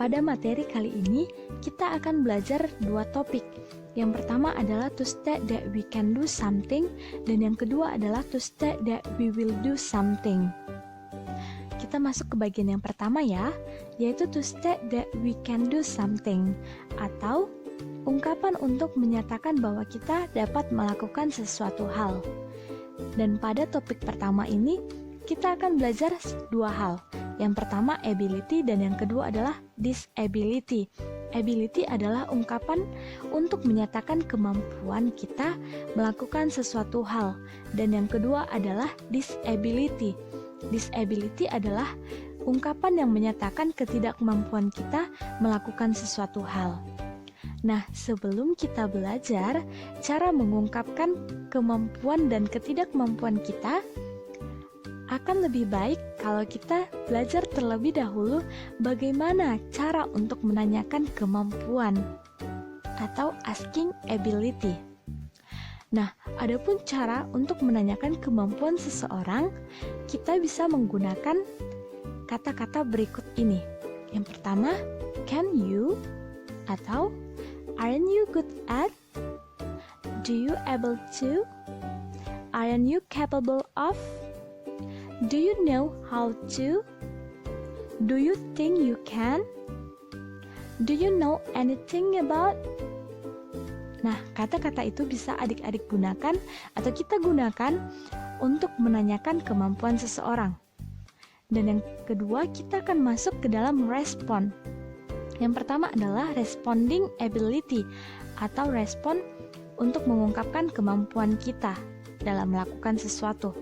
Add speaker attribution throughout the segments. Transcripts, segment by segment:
Speaker 1: pada materi kali ini kita akan belajar dua topik. Yang pertama adalah to state that we can do something, dan yang kedua adalah to state that we will do something. Kita masuk ke bagian yang pertama ya, yaitu to state that we can do something, atau ungkapan untuk menyatakan bahwa kita dapat melakukan sesuatu hal. Dan pada topik pertama ini, kita akan belajar dua hal. Yang pertama ability dan yang kedua adalah disability. Ability adalah ungkapan untuk menyatakan kemampuan kita melakukan sesuatu hal. Dan yang kedua adalah disability. Disability adalah ungkapan yang menyatakan ketidakmampuan kita melakukan sesuatu hal. Nah, sebelum kita belajar cara mengungkapkan kemampuan dan ketidakmampuan kita, akan lebih baik kalau kita belajar terlebih dahulu bagaimana cara untuk menanyakan kemampuan atau asking ability. Nah, adapun cara untuk menanyakan kemampuan seseorang, kita bisa menggunakan kata-kata berikut ini. Yang pertama, can you? Atau aren't you good at? Do you able to? Aren't you capable of? Do you know how to? Do you think you can? Do you know anything about? Nah, kata-kata itu bisa adik-adik gunakan atau kita gunakan untuk menanyakan kemampuan seseorang. Dan yang kedua, kita akan masuk ke dalam respon. Yang pertama adalah responding ability atau respon untuk mengungkapkan kemampuan kita dalam melakukan sesuatu.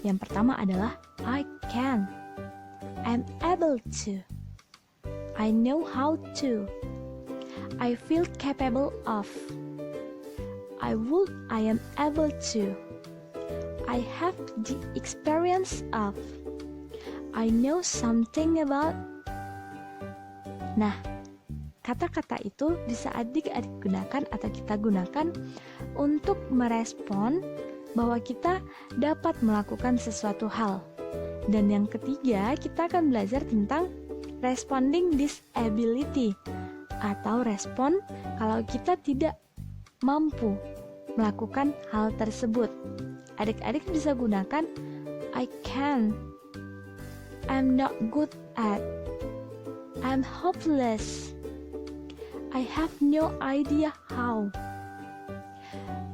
Speaker 1: Yang pertama adalah I can, I'm able to, I know how to, I feel capable of, I am able to, I have the experience of, I know something about. Nah, kata-kata itu bisa adik-adik gunakan atau kita gunakan untuk merespon bahwa kita dapat melakukan sesuatu hal. Dan yang ketiga, kita akan belajar tentang responding disability atau respon kalau kita tidak mampu melakukan hal tersebut. Adik-adik bisa gunakan I can, I'm not good at, I'm hopeless, I have no idea how,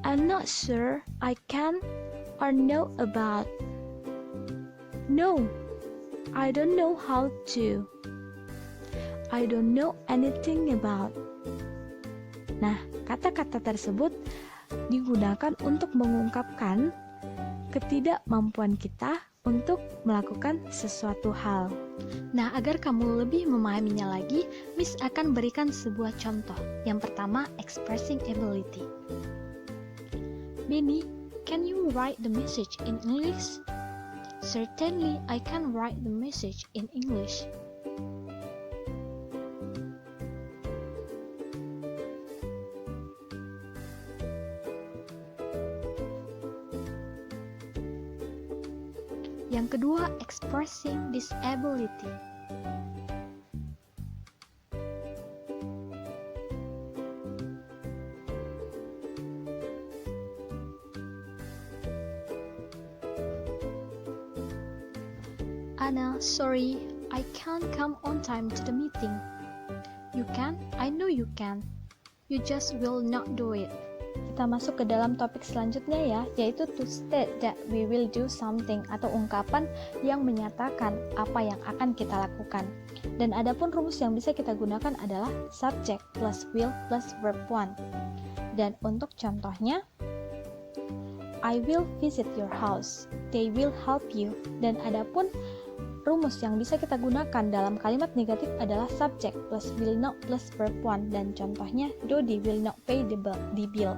Speaker 1: I'm not sure I can or know about. No, I don't know how to. I don't know anything about. Nah, kata-kata tersebut digunakan untuk mengungkapkan ketidakmampuan kita untuk melakukan sesuatu hal. Nah, agar kamu lebih memahaminya lagi, Miss akan berikan sebuah contoh. Yang pertama, expressing ability. Benny, can you write the message in English? Certainly, I can write the message in English. Yang kedua, expressing disability. Anna, sorry, I can't come on time to the meeting. You can? I know you can. You just will not do it. Kita masuk ke dalam topik selanjutnya ya, yaitu to state that we will do something atau ungkapan yang menyatakan apa yang akan kita lakukan. Dan adapun rumus yang bisa kita gunakan adalah subject plus will plus verb 1. Dan untuk contohnya, I will visit your house. They will help you. Dan adapun rumus yang bisa kita gunakan dalam kalimat negatif adalah subject plus will not plus verb 1. Dan contohnya, Dodi will not pay the bill.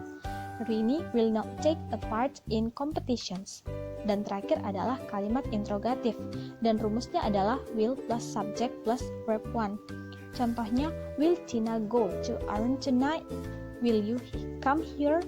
Speaker 1: Rini will not take a part in competitions. Dan terakhir adalah kalimat interrogatif. Dan rumusnya adalah will plus subject plus verb 1. Contohnya, will Tina go to Arun tonight? Will you come here?